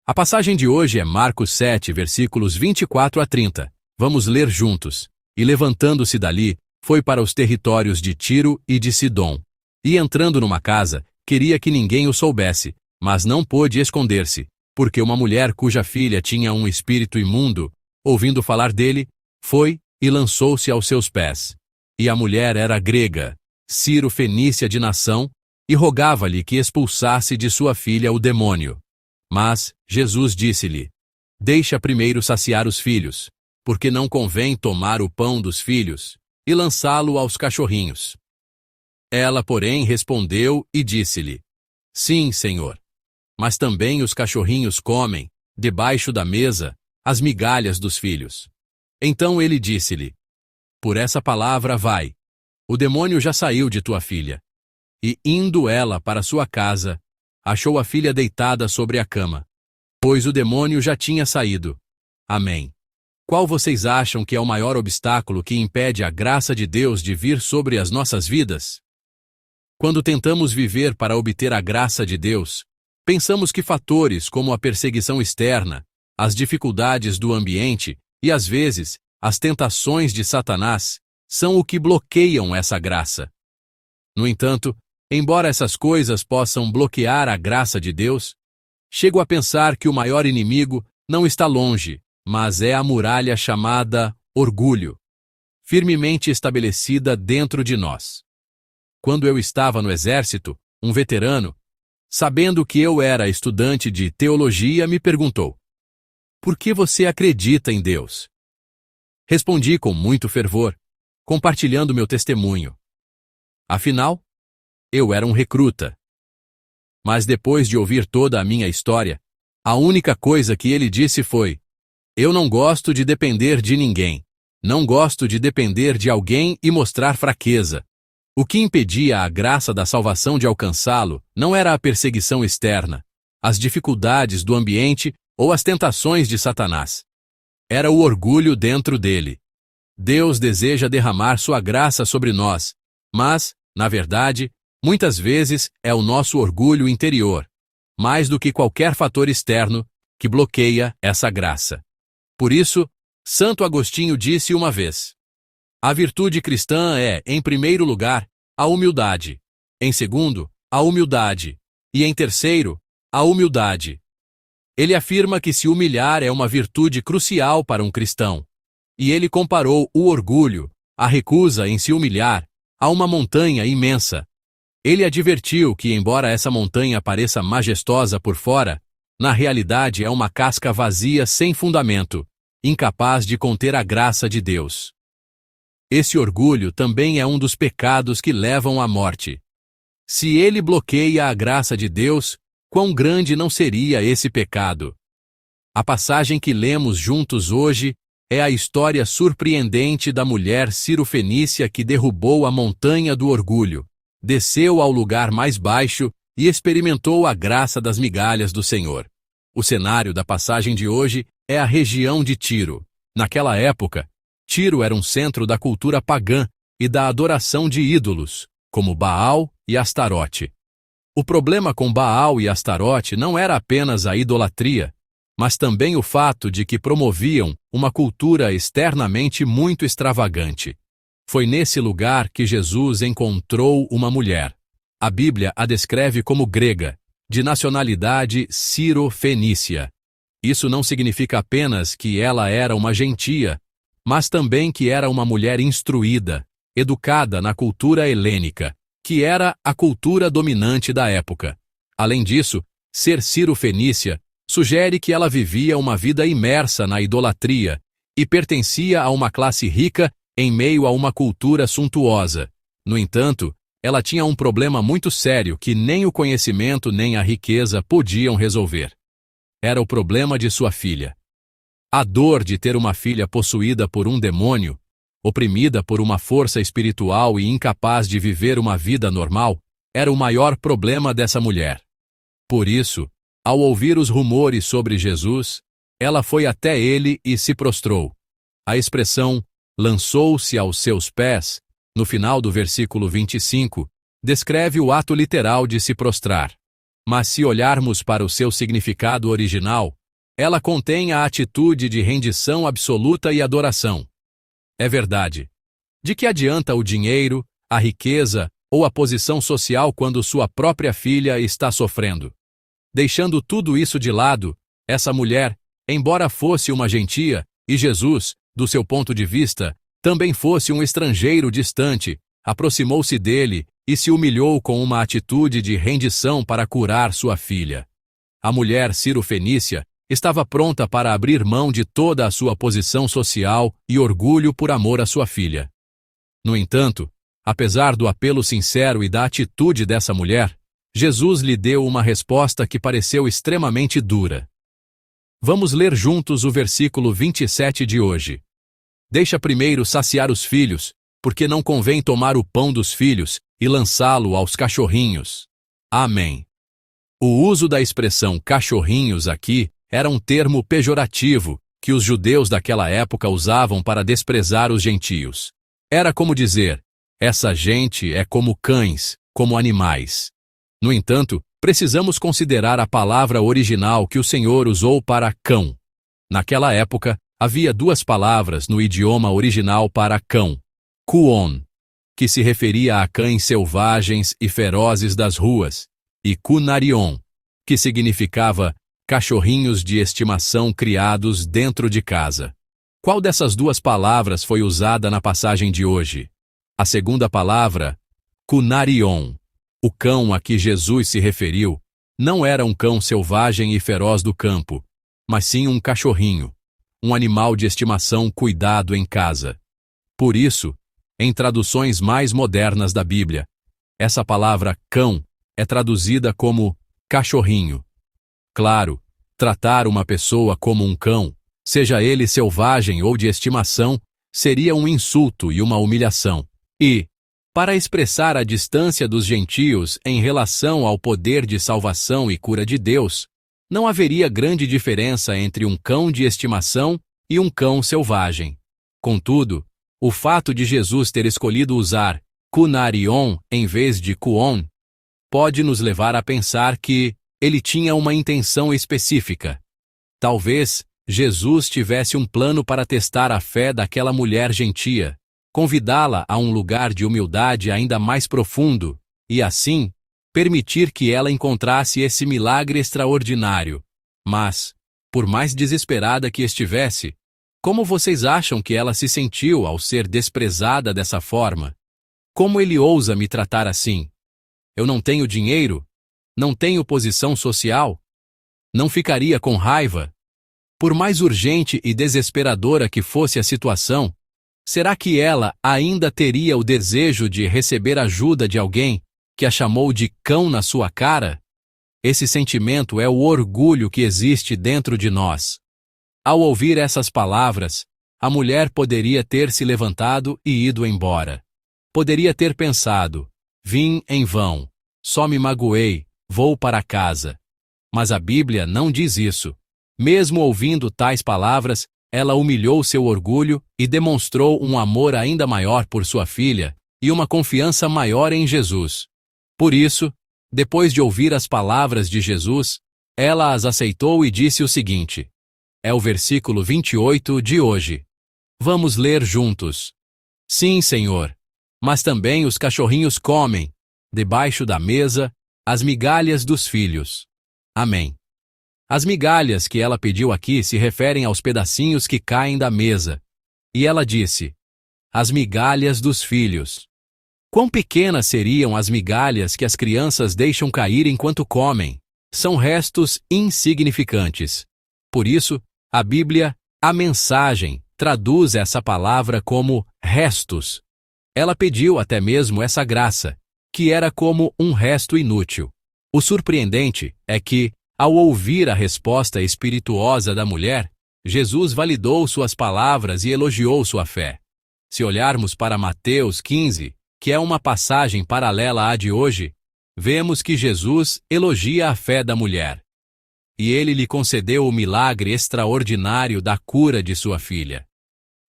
A passagem de hoje é Marcos 7, versículos 24 a 30. Vamos ler juntos. E levantando-se dali, foi para os territórios de Tiro e de Sidom. E entrando numa casa, queria que ninguém o soubesse, mas não pôde esconder-se, porque uma mulher cuja filha tinha um espírito imundo, ouvindo falar dele, foi e lançou-se aos seus pés. E a mulher era grega, Ciro-fenícia de nação, e rogava-lhe que expulsasse de sua filha o demônio. Mas Jesus disse-lhe: Deixa primeiro saciar os filhos, porque não convém tomar o pão dos filhos e lançá-lo aos cachorrinhos. Ela, porém, respondeu e disse-lhe: Sim, Senhor. Mas também os cachorrinhos comem, debaixo da mesa, as migalhas dos filhos. Então ele disse-lhe: Por essa palavra vai. O demônio já saiu de tua filha. E, indo ela para sua casa, achou a filha deitada sobre a cama, pois o demônio já tinha saído. Amém. Qual vocês acham que é o maior obstáculo que impede a graça de Deus de vir sobre as nossas vidas? Quando tentamos viver para obter a graça de Deus, pensamos que fatores como a perseguição externa, as dificuldades do ambiente e, às vezes, as tentações de Satanás são o que bloqueiam essa graça. No entanto, embora essas coisas possam bloquear a graça de Deus, chego a pensar que o maior inimigo não está longe, mas é a muralha chamada orgulho, firmemente estabelecida dentro de nós. Quando eu estava no exército, um veterano, sabendo que eu era estudante de teologia, me perguntou: Por que você acredita em Deus? Respondi com muito fervor, compartilhando meu testemunho. Afinal, eu era um recruta. Mas depois de ouvir toda a minha história, a única coisa que ele disse foi: Eu não gosto de depender de ninguém. Não gosto de depender de alguém e mostrar fraqueza. O que impedia a graça da salvação de alcançá-lo não era a perseguição externa, as dificuldades do ambiente ou as tentações de Satanás. Era o orgulho dentro dele. Deus deseja derramar sua graça sobre nós, mas, na verdade, muitas vezes é o nosso orgulho interior, mais do que qualquer fator externo, que bloqueia essa graça. Por isso, Santo Agostinho disse uma vez: A virtude cristã é, em primeiro lugar, a humildade, em segundo, a humildade, e em terceiro, a humildade. Ele afirma que se humilhar é uma virtude crucial para um cristão, e ele comparou o orgulho, a recusa em se humilhar, a uma montanha imensa. Ele advertiu que, embora essa montanha pareça majestosa por fora, na realidade é uma casca vazia sem fundamento, incapaz de conter a graça de Deus. Esse orgulho também é um dos pecados que levam à morte. Se ele bloqueia a graça de Deus, quão grande não seria esse pecado? A passagem que lemos juntos hoje é a história surpreendente da mulher Ciro-fenícia que derrubou a montanha do orgulho, desceu ao lugar mais baixo e experimentou a graça das migalhas do Senhor. O cenário da passagem de hoje é a região de Tiro. Naquela época, Tiro era um centro da cultura pagã e da adoração de ídolos, como Baal e Astarote. O problema com Baal e Astarote não era apenas a idolatria, mas também o fato de que promoviam uma cultura externamente muito extravagante. Foi nesse lugar que Jesus encontrou uma mulher. A Bíblia a descreve como grega, de nacionalidade Ciro-fenícia. Isso não significa apenas que ela era uma gentia, mas também que era uma mulher instruída, educada na cultura helênica, que era a cultura dominante da época. Além disso, ser Ciro-fenícia sugere que ela vivia uma vida imersa na idolatria e pertencia a uma classe rica em meio a uma cultura suntuosa. No entanto, ela tinha um problema muito sério que nem o conhecimento nem a riqueza podiam resolver. Era o problema de sua filha. A dor de ter uma filha possuída por um demônio, oprimida por uma força espiritual e incapaz de viver uma vida normal, era o maior problema dessa mulher. Por isso, ao ouvir os rumores sobre Jesus, ela foi até ele e se prostrou. A expressão lançou-se aos seus pés, no final do versículo 25, descreve o ato literal de se prostrar. Mas se olharmos para o seu significado original, ela contém a atitude de rendição absoluta e adoração. É verdade. De que adianta o dinheiro, a riqueza ou a posição social quando sua própria filha está sofrendo? Deixando tudo isso de lado, essa mulher, embora fosse uma gentia, e Jesus, do seu ponto de vista, também fosse um estrangeiro distante, aproximou-se dele e se humilhou com uma atitude de rendição para curar sua filha. A mulher Ciro-fenícia estava pronta para abrir mão de toda a sua posição social e orgulho por amor à sua filha. No entanto, apesar do apelo sincero e da atitude dessa mulher, Jesus lhe deu uma resposta que pareceu extremamente dura. Vamos ler juntos o versículo 27 de hoje. Deixa primeiro saciar os filhos, porque não convém tomar o pão dos filhos e lançá-lo aos cachorrinhos. Amém. O uso da expressão cachorrinhos aqui era um termo pejorativo que os judeus daquela época usavam para desprezar os gentios. Era como dizer, essa gente é como cães, como animais. No entanto, precisamos considerar a palavra original que o Senhor usou para cão. Naquela época, havia duas palavras no idioma original para cão, kuon, que se referia a cães selvagens e ferozes das ruas, e kunarion, que significava cachorrinhos de estimação criados dentro de casa. Qual dessas duas palavras foi usada na passagem de hoje? A segunda palavra, kunarion. O cão a que Jesus se referiu não era um cão selvagem e feroz do campo, mas sim um cachorrinho, um animal de estimação cuidado em casa. Por isso, em traduções mais modernas da Bíblia, essa palavra cão é traduzida como cachorrinho. Claro, tratar uma pessoa como um cão, seja ele selvagem ou de estimação, seria um insulto e uma humilhação. E, para expressar a distância dos gentios em relação ao poder de salvação e cura de Deus, não haveria grande diferença entre um cão de estimação e um cão selvagem. Contudo, o fato de Jesus ter escolhido usar kunarion em vez de kuon pode nos levar a pensar que ele tinha uma intenção específica. Talvez Jesus tivesse um plano para testar a fé daquela mulher gentia, convidá-la a um lugar de humildade ainda mais profundo e, assim, permitir que ela encontrasse esse milagre extraordinário. Mas, por mais desesperada que estivesse, como vocês acham que ela se sentiu ao ser desprezada dessa forma? Como ele ousa me tratar assim? Eu não tenho dinheiro? Não tenho posição social? Não ficaria com raiva? Por mais urgente e desesperadora que fosse a situação, será que ela ainda teria o desejo de receber ajuda de alguém que a chamou de cão na sua cara? Esse sentimento é o orgulho que existe dentro de nós. Ao ouvir essas palavras, a mulher poderia ter se levantado e ido embora. Poderia ter pensado, vim em vão, só me magoei, vou para casa. Mas a Bíblia não diz isso. Mesmo ouvindo tais palavras, ela humilhou seu orgulho e demonstrou um amor ainda maior por sua filha e uma confiança maior em Jesus. Por isso, depois de ouvir as palavras de Jesus, ela as aceitou e disse o seguinte. É o versículo 28 de hoje. Vamos ler juntos. Sim, Senhor, mas também os cachorrinhos comem, debaixo da mesa, as migalhas dos filhos. Amém. As migalhas que ela pediu aqui se referem aos pedacinhos que caem da mesa. E ela disse, as migalhas dos filhos. Quão pequenas seriam as migalhas que as crianças deixam cair enquanto comem? São restos insignificantes. Por isso, a Bíblia, a Mensagem, traduz essa palavra como restos. Ela pediu até mesmo essa graça, que era como um resto inútil. O surpreendente é que, ao ouvir a resposta espirituosa da mulher, Jesus validou suas palavras e elogiou sua fé. Se olharmos para Mateus 15, que é uma passagem paralela à de hoje, vemos que Jesus elogia a fé da mulher. E ele lhe concedeu o milagre extraordinário da cura de sua filha.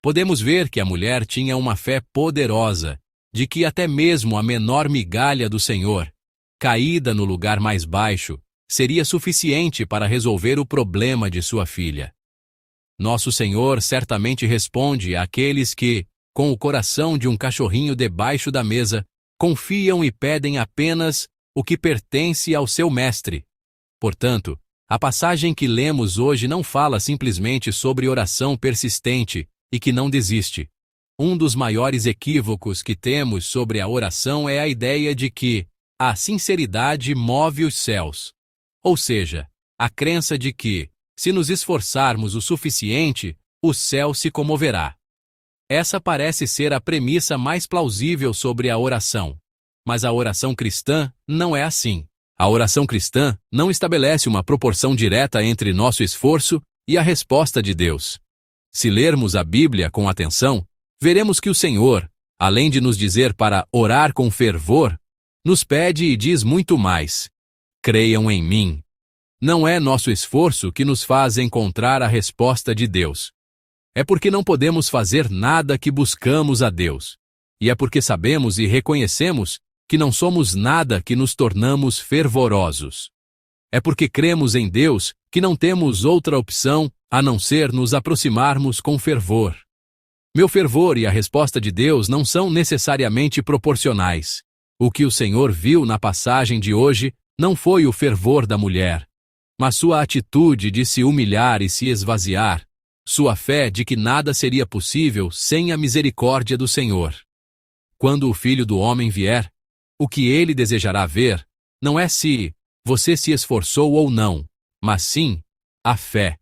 Podemos ver que a mulher tinha uma fé poderosa, de que até mesmo a menor migalha do Senhor, caída no lugar mais baixo, seria suficiente para resolver o problema de sua filha. Nosso Senhor certamente responde àqueles que, com o coração de um cachorrinho debaixo da mesa, confiam e pedem apenas o que pertence ao seu mestre. Portanto, a passagem que lemos hoje não fala simplesmente sobre oração persistente e que não desiste. Um dos maiores equívocos que temos sobre a oração é a ideia de que a sinceridade move os céus. Ou seja, a crença de que, se nos esforçarmos o suficiente, o céu se comoverá. Essa parece ser a premissa mais plausível sobre a oração. Mas a oração cristã não é assim. A oração cristã não estabelece uma proporção direta entre nosso esforço e a resposta de Deus. Se lermos a Bíblia com atenção, veremos que o Senhor, além de nos dizer para orar com fervor, nos pede e diz muito mais. Creiam em mim. Não é nosso esforço que nos faz encontrar a resposta de Deus. É porque não podemos fazer nada que buscamos a Deus. E é porque sabemos e reconhecemos que não somos nada que nos tornamos fervorosos. É porque cremos em Deus que não temos outra opção a não ser nos aproximarmos com fervor. Meu fervor e a resposta de Deus não são necessariamente proporcionais. O que o Senhor viu na passagem de hoje não foi o fervor da mulher, mas sua atitude de se humilhar e se esvaziar, sua fé de que nada seria possível sem a misericórdia do Senhor. Quando o Filho do Homem vier, o que ele desejará ver não é se você se esforçou ou não, mas sim a fé.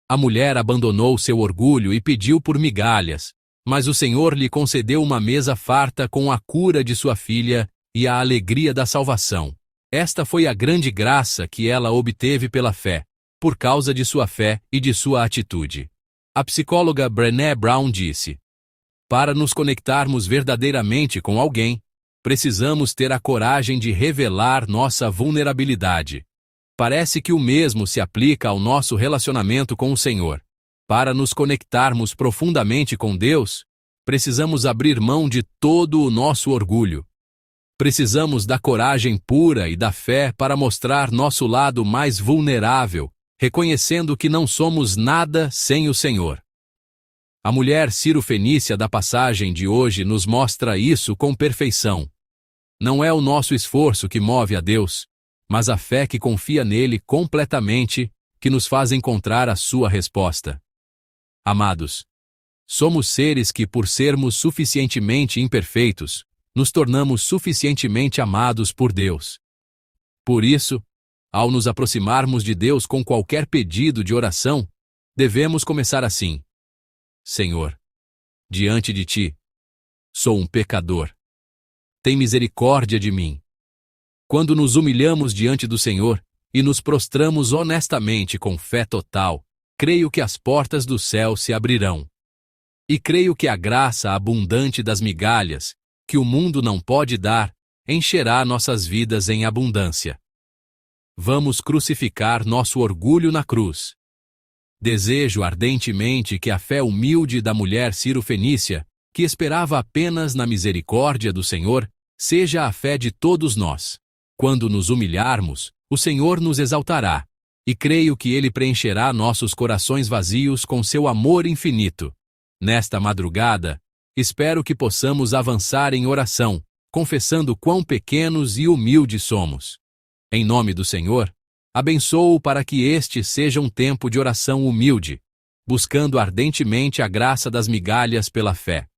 A mulher abandonou seu orgulho e pediu por migalhas, mas o Senhor lhe concedeu uma mesa farta com a cura de sua filha e a alegria da salvação. Esta foi a grande graça que ela obteve pela fé, por causa de sua fé e de sua atitude. A psicóloga Brené Brown disse: para nos conectarmos verdadeiramente com alguém, precisamos ter a coragem de revelar nossa vulnerabilidade. Parece que o mesmo se aplica ao nosso relacionamento com o Senhor. Para nos conectarmos profundamente com Deus, precisamos abrir mão de todo o nosso orgulho. Precisamos da coragem pura e da fé para mostrar nosso lado mais vulnerável, reconhecendo que não somos nada sem o Senhor. A mulher Ciro-fenícia da passagem de hoje nos mostra isso com perfeição. Não é o nosso esforço que move a Deus, mas a fé que confia nele completamente que nos faz encontrar a sua resposta. Amados, somos seres que, por sermos suficientemente imperfeitos, nos tornamos suficientemente amados por Deus. Por isso, ao nos aproximarmos de Deus com qualquer pedido de oração, devemos começar assim: Senhor, diante de Ti, sou um pecador. Tem misericórdia de mim. Quando nos humilhamos diante do Senhor e nos prostramos honestamente com fé total, creio que as portas do céu se abrirão. E creio que a graça abundante das migalhas, que o mundo não pode dar, encherá nossas vidas em abundância. Vamos crucificar nosso orgulho na cruz. Desejo ardentemente que a fé humilde da mulher Ciro-fenícia, que esperava apenas na misericórdia do Senhor, seja a fé de todos nós. Quando nos humilharmos, o Senhor nos exaltará, e creio que Ele preencherá nossos corações vazios com seu amor infinito. Nesta madrugada, espero que possamos avançar em oração, confessando quão pequenos e humildes somos. Em nome do Senhor, abençoo para que este seja um tempo de oração humilde, buscando ardentemente a graça das migalhas pela fé.